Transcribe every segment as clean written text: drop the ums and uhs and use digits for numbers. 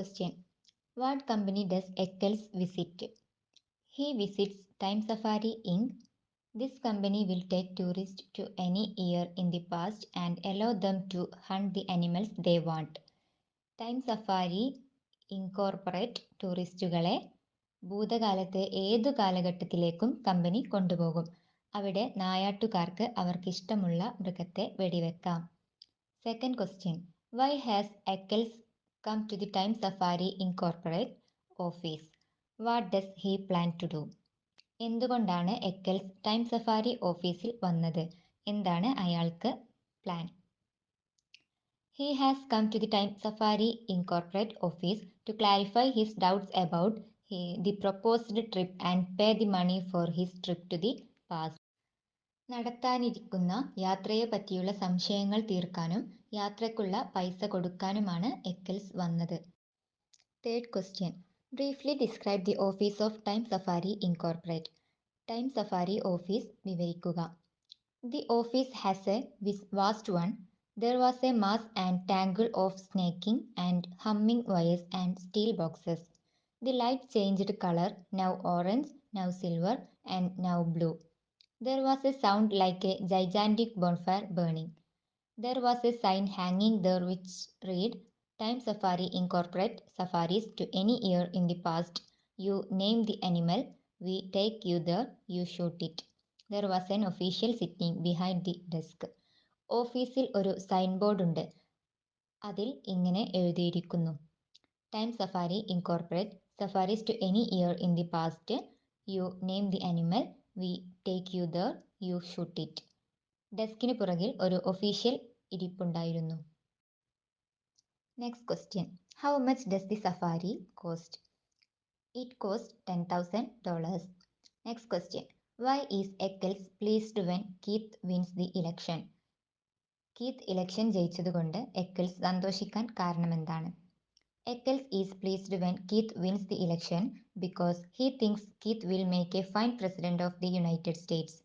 Question. What company does Eccles visit? He visits Time Safari Inc. This company will take tourists to any year in the past and allow them to hunt the animals they want. Time safari incorporate ടൂറിസ്റ്റുകളെ ഭൂതകാലത്തെ ഏതു കാലഘട്ടത്തിലേക്കും company കൊണ്ടുപോകും. അവിടെ നായാട്ടുകാർക്ക് അവർക്കിഷ്ടമുള്ള മൃഗത്തെ വെടിവെക്കാം. Second question. Why has Eccles come to the Time Safari Incorporate office? What does he plan to do? എന്തുകൊണ്ടാണ് എക്കൽസ് time safari ഓഫീസിൽ വന്നത്? എന്താണ് അയാൾക്ക് plan? He has come to the Time Safari Incorporate office to clarify his doubts about the proposed trip and pay the money for his trip to the past. നടത്താനിരിക്കുന്ന യാത്രയെ പറ്റിയുള്ള സംശയങ്ങൾ തീർക്കാനും യാത്രയ്ക്കുള്ള പൈസ കൊടുക്കാനുമാണ് എക്കൽസ് വന്നത്. Third question. Briefly describe the office of Time Safari Incorporate. Time safari office വിവരിക്കുക. The office has a vast one. There was a mass and tangle of snaking and humming wires and steel boxes. The light changed color, now orange, now silver, and now blue. There was a sound like a gigantic bonfire burning. There was a sign hanging there which read, Time Safari Incorporate safaris to any year in the past. You name the animal, we take you there, you shoot it. There was an official sitting behind the desk. ഓഫീസിൽ ഒരു sign board ഉണ്ട്. അതിൽ ഇങ്ങനെ എഴുതിയിരിക്കുന്നു, Time safari incorporate safaris to any year in the past. You name the animal, we take you there, you shoot it. ഡെസ്കിന് പുറകിൽ ഒരു official ഇരിപ്പുണ്ടായിരുന്നു. Next question. How much does the safari cost? It cost $10,000. Next question. Why is Eckels pleased when Keith wins the election? Keith election ജയിച്ചതുകൊണ്ട് എക്കൽസ് സന്തോഷിക്കാൻ കാരണമെന്താണ്? Eckels is pleased when Keith wins the election because he thinks Keith will make a fine president of the United States.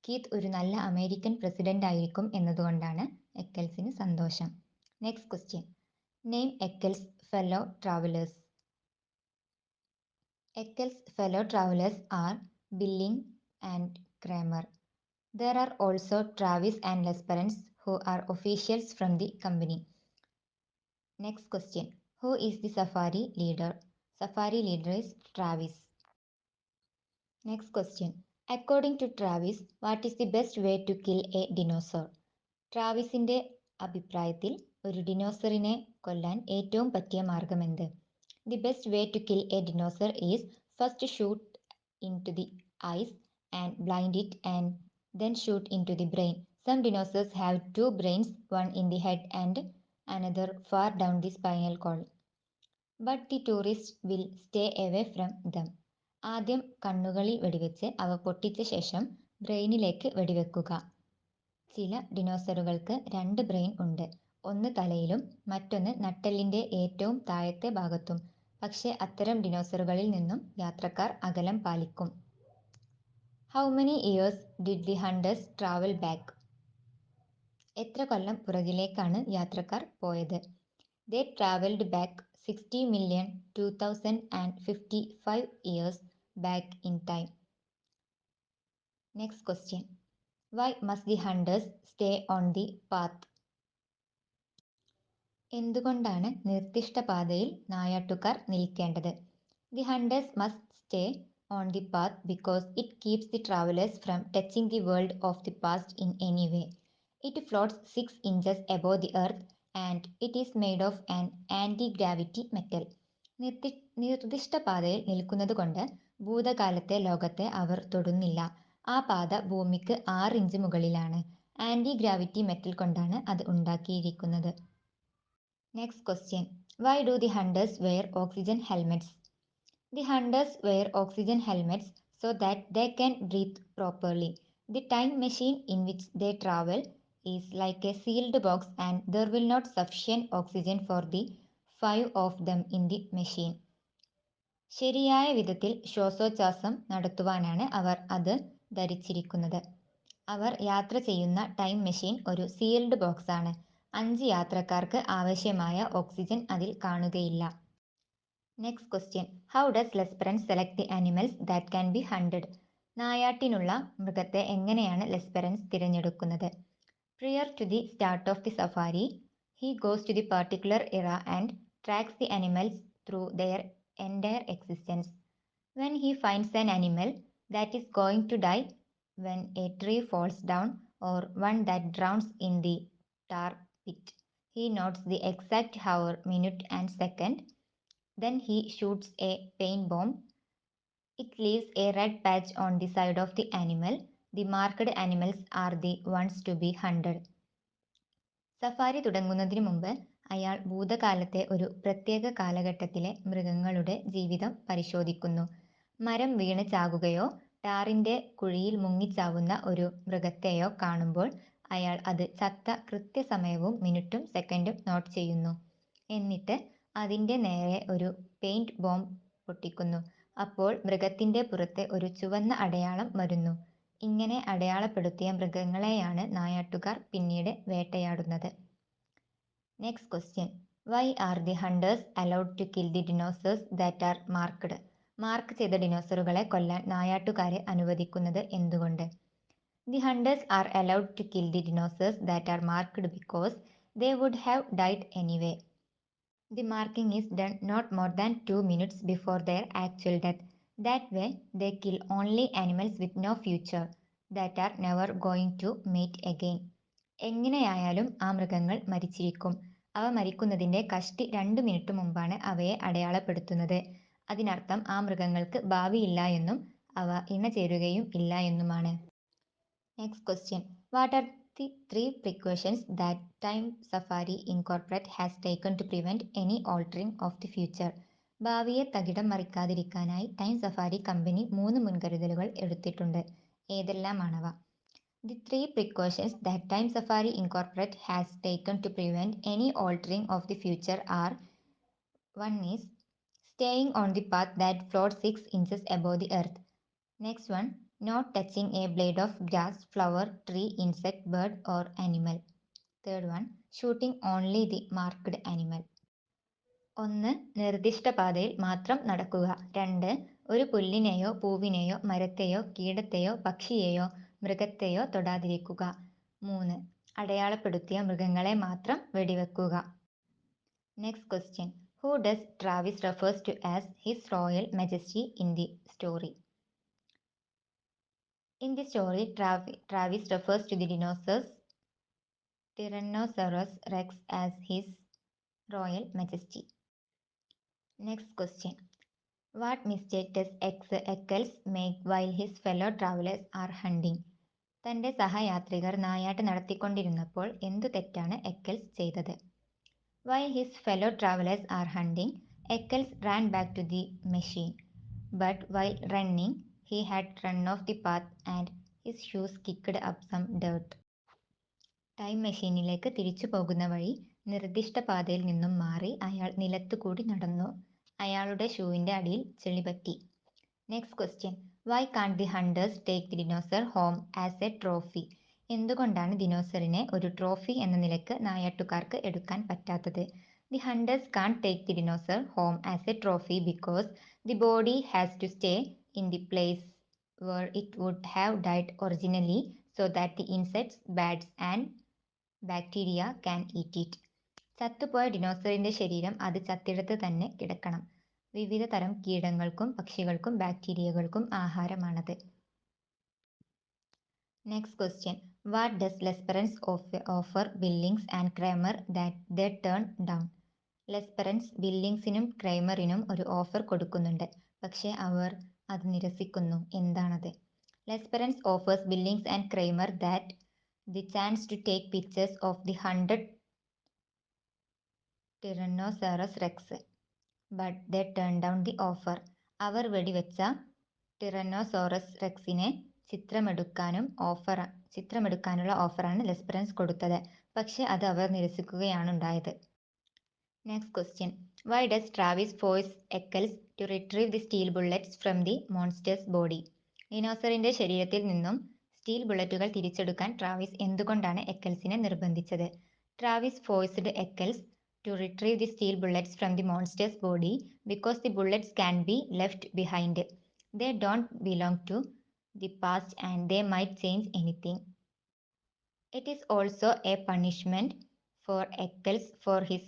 Keith ഒരു നല്ല American president ആയിരിക്കും എന്നതുകൊണ്ടാണ് എക്കൽസിന് സന്തോഷം. Next question. Name Eckels fellow travellers. Eckels fellow travellers are Billings and Kramer. There are also Travis and Lesperance, who are officials from the company. Next question. Who is the safari leader? Safari leader is Travis. Next question. According to Travis, what is the best way to kill a dinosaur? ട്രാവിസിന്റെ അഭിപ്രായത്തിൽ ഒരു ഡിനോസറിനെ കൊല്ലാൻ ഏറ്റവും പറ്റിയ മാർഗമെന്ത്? The best way to kill a dinosaur is first shoot into the eyes and blind it and then shoot into the brain. Some dinosaurs have two brains, one in the head and another far down the spinal cord. But the tourists will stay away from them. ആദ്യം കണ്ണുകളിൽ വെടിവെച്ച് അവ പൊട്ടിച്ച ശേഷം ബ്രെയിനിലേക്ക് വെടിവെക്കുക. ചില ഡിനോസറുകൾക്ക് രണ്ട് brain ഉണ്ട്. ഒന്ന് തലയിലും മറ്റൊന്ന് നട്ടെല്ലിന്റെ ഏറ്റവും താഴത്തെ ഭാഗത്തും. പക്ഷേ അത്തരം ഡിനോസറുകളിൽ നിന്നും യാത്രക്കാർ അകലം പാലിക്കും. How many years did the hunters travel back? എത്ര കൊല്ലം പുറകിലേക്കാണ് യാത്രക്കാർ പോയത്? They traveled back 60,002,055 years back in time. Next question. Why must the hunters stay on the path? എന്തുകൊണ്ടാണ് നിർദ്ദിഷ്ട പാതയിൽ നായാട്ടുകാർ നിൽക്കേണ്ടത്? The hunters must stay on the path because it keeps the travelers from touching the world of the past in any way. It floats 6 inches above the earth and it is made of an anti-gravity metal. നിർദ്ദിഷ്ട പാതയിൽ നിൽക്കുന്നത് കൊണ്ട് ഭൂതകാലത്തെ ലോകത്തെ അവർ തൊടുന്നില്ല. ആ പാത ഭൂമിക്ക് 6 inch മുകളിലാണ്. Anti gravity metal കൊണ്ടാണ് അത് ഉണ്ടാക്കിയിരിക്കുന്നത്. Next question. Why do the hunters wear oxygen helmets? The hunters wear oxygen helmets so that they can breathe properly. The time machine in which they travel is like a sealed box and there will not sufficient oxygen for the 5 of them in the machine. ശരിയായ വിധത്തിൽ ശ്വാസോച്ഛ്വാസം നടത്തുവാനാണ് അവർ അത് ധരിച്ചിരിക്കുന്നത്. അവർ യാത്ര ചെയ്യുന്ന time machine ഒരു sealed box ആണ്. 5 യാത്രക്കാർക്ക് ആവശ്യമായ ഓക്സിജൻ അതിൽ കാണുകയില്ല. Next question. How does Lesperance select the animals that can be hunted? നായാട്ടിനുള്ള മൃഗത്തെ എങ്ങനെയാണ് ലെസ്പെറൻസ് തിരഞ്ഞെടുക്കുന്നത്? Prior to the start of the safari, he goes to the particular era and tracks the animals through their entire existence. When he finds an animal that is going to die when a tree falls down or one that drowns in the tar pit, he notes the exact hour, minute, and second. Then he shoots a paint bomb. It leaves a red patch on the side of the animal. The marked animals are the ones to be hunted. Safari തുടങ്ങുന്നതിന് മുമ്പ് അയാൾ ഭൂതകാലത്തെ ഒരു പ്രത്യേക കാലഘട്ടത്തിലെ മൃഗങ്ങളുടെ ജീവിതം പരിശോധിക്കുന്നു. മരം വീണ് ചാകുകയോ ടാറിന്റെ കുഴിയിൽ മുങ്ങിച്ചാവുന്ന ഒരു മൃഗത്തെയോ കാണുമ്പോൾ അയാൾ അത് ചത്ത കൃത്യസമയവും മിനിറ്റും സെക്കൻഡും നോട്ട് ചെയ്യുന്നു. എന്നിട്ട് അതിന്റെ നേരെ ഒരു പെയിന്റ് ബോംബ് പൊട്ടിക്കുന്നു. അപ്പോൾ മൃഗത്തിന്റെ പുറത്ത് ഒരു ചുവന്ന അടയാളം വരുന്നു. ഇങ്ങനെ അടയാളപ്പെടുത്തിയ മൃഗങ്ങളെയാണ് നായാട്ടുകാർ പിന്നീട് വേട്ടയാടുന്നത്. Next question. Why are the hunters allowed to kill the dinosaurs that are marked? Mark ചെയ്ത ഡിനോസറുകളെ കൊല്ലാൻ നായാട്ടുകാരെ അനുവദിക്കുന്നത് എന്തുകൊണ്ട്? The hunters are allowed to kill the dinosaurs that are marked because they would have died anyway. The marking is done not more than 2 minutes before their actual death. That way, they kill only animals with no future, that are never going to mate again. എങ്ങനെയായാലും ആ മൃഗങ്ങൾ മരിച്ചിരിക്കും. അവ മരിക്കുന്നതിന്റെ കഷ്ടി 2 minute മുമ്പാണ് അവയെ അടയാളപ്പെടുത്തുന്നത്. അതിനർത്ഥം ആ മൃഗങ്ങൾക്ക് ഭാവിയില്ല എന്നും അവ ഇണചേരുകയും ഇല്ല എന്നുമാണ്. Next question. What are the three precautions that Time Safari Incorporate has taken to prevent any altering of the future? ഭാവിയെ തകിടം മറിക്കാതിരിക്കാനായി ടൈം സഫാരി കമ്പനി 3 മുൻകരുതലുകൾ എടുത്തിട്ടുണ്ട്. ഏതെല്ലാമാണവ? The three precautions that Time Safari Incorporate has taken to prevent any altering of the future are: one is staying on the path that floats 6 inches above the earth. Next one, not touching a blade of grass, flower, tree, insect, bird, or animal. Third one, shooting only the marked animal. 1. നിർദ്ദിഷ്ട പാതയിൽ മാത്രം നടക്കുക. 2. ഒരു പുല്ലിനെയോ പൂവിനെയോ മരത്തെയോ കീടത്തെയോ പക്ഷിയെയോ മൃഗത്തെയോ തൊടാതിരിക്കുക. 3. അടയാളപ്പെടുത്തിയ മൃഗങ്ങളെ മാത്രം വെടിവെക്കുക. Next question. Who does Travis refers to as his royal majesty in the story? In the story, Travis refers to the dinosaurs Tyrannosaurus Rex as his Royal Majesty. Next question. What mistake does Eccles make while his fellow travelers are hunting? തന്റെ സഹയാത്രികർ നായാട്ട് നടത്തിക്കൊണ്ടിരുന്നപ്പോൾ എന്തു തെറ്റാണ് എക്കൽസ് ചെയ്തത്? While his fellow travelers are hunting, Eccles ran back to the machine. But while running, he had run off the path and his shoes kicked up some dirt. Time മെഷീനിലേക്ക് തിരിച്ചു പോകുന്ന വഴി നിർദ്ദിഷ്ട പാതയിൽ നിന്നും മാറി അയാൾ നിലത്തുകൂടി നടന്നു. അയാളുടെ ഷൂവിന്റെ അടിയിൽ ചെളി പറ്റി. Next question. Why can't the hunters take the dinosaur home as a trophy? എന്തുകൊണ്ടാണ് ദിനോസറിനെ ഒരു ട്രോഫി എന്ന നിലക്ക് നായാട്ടുകാർക്ക് എടുക്കാൻ പറ്റാത്തത്? The hunters can't take the dinosaur home as a trophy because the body has to stay in the place where it would have died originally so that the insects, bats and bacteria can eat it. ചത്തുപോയ ഡിനോസറിന്റെ ശരീരം അത് ചത്തിടത്ത് തന്നെ കിടക്കണം. വിവിധ തരം കീടങ്ങൾക്കും പക്ഷികൾക്കും ബാക്ടീരിയകൾക്കും ആഹാരമാണത്. Next question. What does Lesperance offer Billings and Kramer that they turn down? Lesperance ബില്ലിങ്സിനും ക്രൈമറിനും ഒരു ഓഫർ കൊടുക്കുന്നുണ്ട്, പക്ഷേ അവർ അത് നിരസിക്കുന്നു. എന്താണത്? Lesperance offers Billings and Kramer that the chance to take pictures of the 100 Tyrannosaurus Rex, but they turned down the offer. അവർ വെടിവെച്ച ടിറനോസോറസ് റെക്സിനെ ചിത്രമെടുക്കാനുള്ള ഓഫറാണ് ലെസ്പെറൻസ് കൊടുത്തത്, പക്ഷെ അത് അവർ നിരസിക്കുകയാണ് ഉണ്ടായത്. Next question. Why does Travis force Eckels to retrieve the steel bullets from the monster's body? ഡിനോസറിന്റെ ശരീരത്തിൽ നിന്നും സ്റ്റീൽ ബുള്ളറ്റുകൾ തിരിച്ചെടുക്കാൻ ട്രാവിസ് എന്തുകൊണ്ടാണ് എക്കൽസിനെ നിർബന്ധിച്ചത്? Travis forced Eckels to retrieve the steel bullets from the monster's body because the bullets can be left behind. They don't belong to the past and they might change anything. It is also a punishment for Eccles for his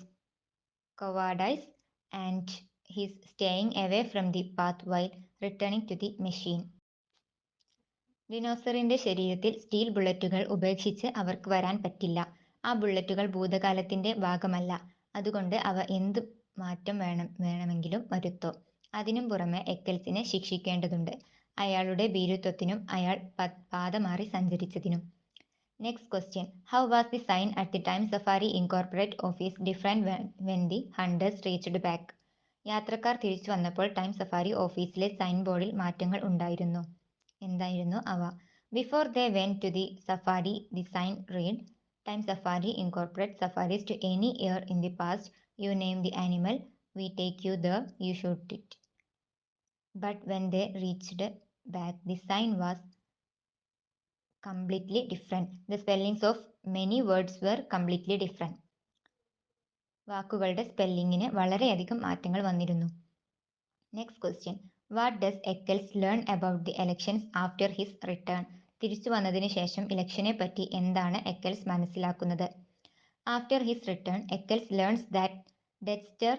cowardice and his staying away from the path while returning to the machine. ഡിനോസറിന്റെ ശരീരത്തിൽ steel ബുള്ളറ്റുകൾ ഉപേക്ഷിച്ച് അവർക്ക് വരാൻ പറ്റില്ല. ആ ബുള്ളറ്റുകൾ ഭൂതകാലത്തിന്റെ ഭാഗമല്ല. അതുകൊണ്ട് അവ എന്ത് മാറ്റം വേണമെങ്കിലും വരുത്തോ. അതിനും പുറമെ എക്കൽസിനെ ശിക്ഷിക്കേണ്ടതുണ്ട്. അയാളുടെ ഭീരുത്വത്തിനും അയാൾ പാത മാറി സഞ്ചരിച്ചതിനും. Next question. How was the sign at the time safari incorporate office different when the hunters reached back? യാത്രക്കാർ തിരിച്ചു വന്നപ്പോൾ ടൈം സഫാരി ഓഫീസിലെ സൈൻ ബോർഡിൽ മാറ്റങ്ങൾ ഉണ്ടായിരുന്നു. എന്തായിരുന്നു അവ? Before they went to the safari the sign read time safari incorporate safaris to any year in the past. You name the animal, we take you there, you shoot it. But when they reached back the sign was completely different. The spellings of many words were completely different. വാക്കുകളുടെ സ്പെല്ലിങ്ങിന് വളരെയധികം മാറ്റങ്ങൾ വന്നിരുന്നു. Next question. What does Eckels learn about the elections after his return? തിരിച്ചു വന്നതിന് ശേഷം ഇലക്ഷനെ പറ്റി എന്താണ് എക്കൽസ് മനസ്സിലാക്കുന്നത്? After his return Eckels learns that Dexter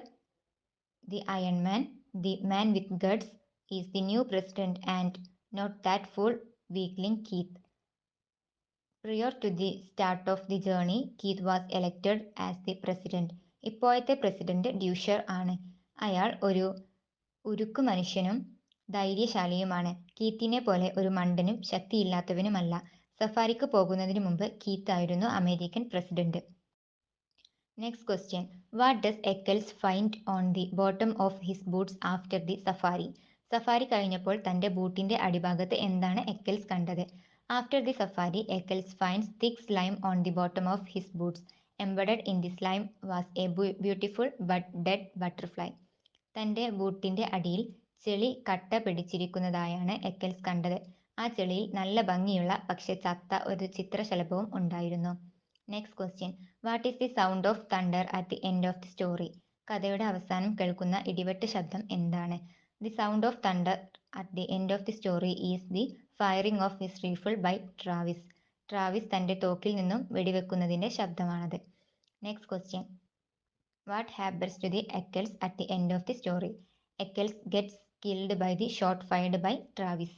the iron man, the man with guts, is the new president and not that fool weakling Keith. Prior to the start of the journey, Keith was elected as the president. ഇപ്പോഴത്തെ president ഡ്യൂഷർ ആണ്. അയാൾ ഒരു ഉരുക്കു മനുഷ്യനും ധൈര്യശാലിയുമാണ്. കീത്തിനെ പോലെ ഒരു മണ്ടനും ശക്തിയില്ലാത്തവനുമല്ല. സഫാരിക്ക് പോകുന്നതിന് മുമ്പ് കീത്ത് ആയിരുന്നു American president. Next question. What does Eckels find on the bottom of his boots after the safari? Safari കഴിഞ്ഞപ്പോൾ തന്റെ ബൂട്ടിന്റെ അടിഭാഗത്ത് എന്താണ് എക്കൽസ് കണ്ടത്? After the safari, Eccles finds thick slime on the bottom of his boots. Embedded in the slime was a beautiful but dead butterfly. തന്റെ ബൂട്ടിന്റെ അടിയിൽ ചെളി കട്ട പിടിച്ചിരിക്കുന്നതായാണ് എക്കൽസ് കണ്ടത്. ആ ചെളിയിൽ നല്ല ഭംഗിയുള്ള പക്ഷെ ചത്ത ഒരു ചിത്രശലഭവും ഉണ്ടായിരുന്നു. Next question. What is the sound of thunder at the end of the story? കഥയുടെ അവസാനം കേൾക്കുന്ന ഇടിവെട്ട് ശബ്ദം എന്താണ്? The sound of thunder at the end of the story is the firing of his rifle by Travis. Travis തന്റെ തോക്കിൽ നിന്നും വെടിവെക്കുന്നതിന്റെ ശബ്ദമാണത്. Next question. What happens to the Eckels at the end of the story? Eckels gets killed by the shot fired by Travis.